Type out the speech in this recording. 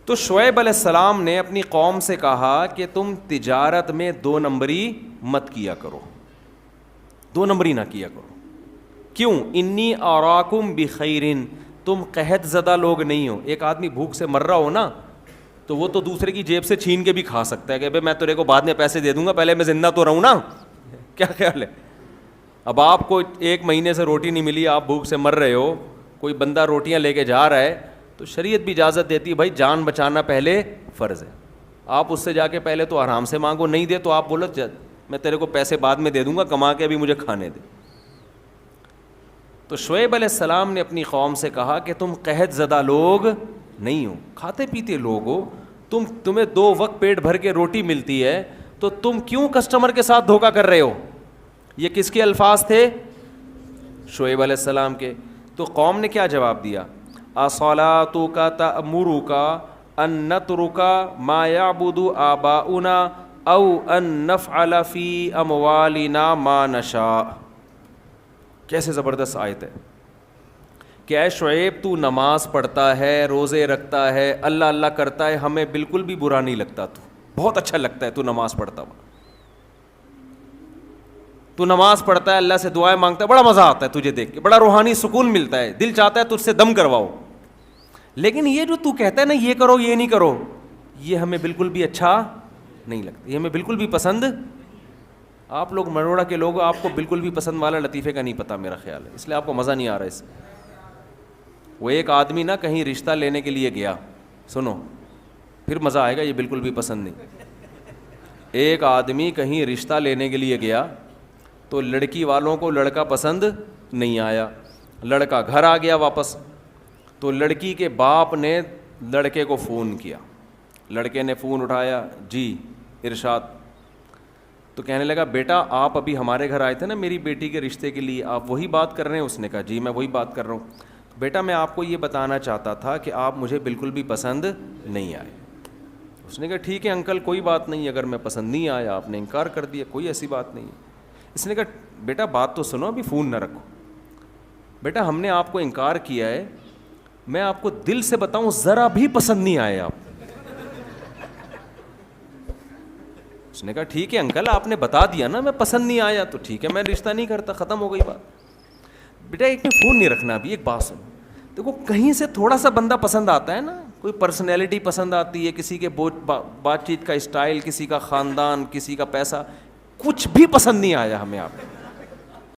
تو شعیب علیہ السلام نے اپنی قوم سے کہا کہ تم تجارت میں 2 نمبری مت کیا کرو, 2 نمبری نہ کیا کرو. کیوں؟ انی اراکم بخیرن, تم قحط زدہ لوگ نہیں ہو. ایک آدمی بھوک سے مر رہا ہو نا تو وہ تو دوسرے کی جیب سے چھین کے بھی کھا سکتا ہے کہ بھائی میں تیرے کو بعد میں پیسے دے دوں گا, پہلے میں زندہ تو رہوں نا. کیا خیال ہے؟ اب آپ کو 1 مہینے سے روٹی نہیں ملی, آپ بھوک سے مر رہے ہو, کوئی بندہ روٹیاں لے کے جا رہا ہے, تو شریعت بھی اجازت دیتی ہے بھائی جان بچانا پہلے فرض ہے. آپ اس سے جا کے پہلے تو آرام سے مانگو, نہیں دے تو آپ بولو میں تیرے کو پیسے بعد میں دے دوں گا, کما کے ابھی مجھے کھانے دے. تو شعیب علیہ السلام نے اپنی قوم سے کہا کہ تم قحط زدہ لوگ نہیں ہو, کھاتے پیتے لوگ ہو, تمہیں 2 وقت پیٹ بھر کے روٹی ملتی ہے, تو تم کیوں کسٹمر کے ساتھ دھوکہ کر رہے ہو؟ یہ کس کے الفاظ تھے؟ شعیب علیہ السلام کے. تو قوم نے کیا جواب دیا؟ اصلاتک تأمرک ان نترک ما یعبد آباؤنا او ان نفعل فی اموالنا ما نشاء. کیسے زبردست آیت ہے کہ اے شعیب تو نماز پڑھتا ہے, روزے رکھتا ہے, اللہ اللہ کرتا ہے, ہمیں بالکل بھی برا نہیں لگتا, تو بہت اچھا لگتا ہے تو نماز پڑھتا ہوا, تو نماز پڑھتا ہے, اللہ سے دعائیں مانگتا ہے, بڑا مزہ آتا ہے تجھے دیکھ کے, بڑا روحانی سکون ملتا ہے, دل چاہتا ہے تجھ سے دم کرواؤ. لیکن یہ جو تو کہتا ہے نا یہ کرو یہ نہیں کرو, یہ ہمیں بالکل بھی اچھا نہیں لگتا, یہ ہمیں بالکل بھی پسند. آپ لوگ مروڑا کے لوگ, آپ کو بالکل بھی پسند والا لطیفے کا نہیں پتہ میرا خیال ہے, اس لیے آپ کو مزہ نہیں آ رہا اس میں. وہ ایک آدمی نا کہیں رشتہ لینے کے لیے گیا, سنو پھر مزہ آئے گا, یہ بالکل بھی پسند نہیں. ایک آدمی کہیں رشتہ لینے کے لیے گیا تو لڑکی والوں کو لڑکا پسند نہیں آیا, لڑکا گھر آ گیا واپس, تو لڑکی کے باپ نے لڑکے کو فون کیا, لڑکے نے فون اٹھایا, جی ارشاد. تو کہنے لگا بیٹا آپ ابھی ہمارے گھر آئے تھے نا میری بیٹی کے رشتے کے لیے, آپ وہی بات کر رہے ہیں؟ اس نے کہا جی میں وہی بات کر رہا ہوں. بیٹا میں آپ کو یہ بتانا چاہتا تھا کہ آپ مجھے بالکل بھی پسند نہیں آئے. اس نے کہا ٹھیک ہے انکل کوئی بات نہیں, اگر میں پسند نہیں آیا, آپ نے انکار کر دیا, کوئی ایسی بات نہیں. اس نے کہا بیٹا بات تو سنو, ابھی فون نہ رکھو. بیٹا ہم نے آپ کو انکار کیا ہے, میں آپ کو دل سے بتاؤں ذرا بھی پسند نہیں آئے آپ. اس نے کہا ٹھیک ہے انکل آپ نے بتا دیا نا میں پسند نہیں آیا, تو ٹھیک ہے میں رشتہ نہیں کرتا, ختم ہو گئی بات. بیٹا ایک میں فون نہیں رکھنا ابھی, ایک بات سنو, دیکھو کہیں سے تھوڑا سا بندہ پسند آتا ہے نا, کوئی پرسنالٹی پسند آتی ہے, کسی کے بات چیت کا اسٹائل, کسی کا خاندان, کسی کا پیسہ, کچھ بھی پسند نہیں آیا ہمیں آپ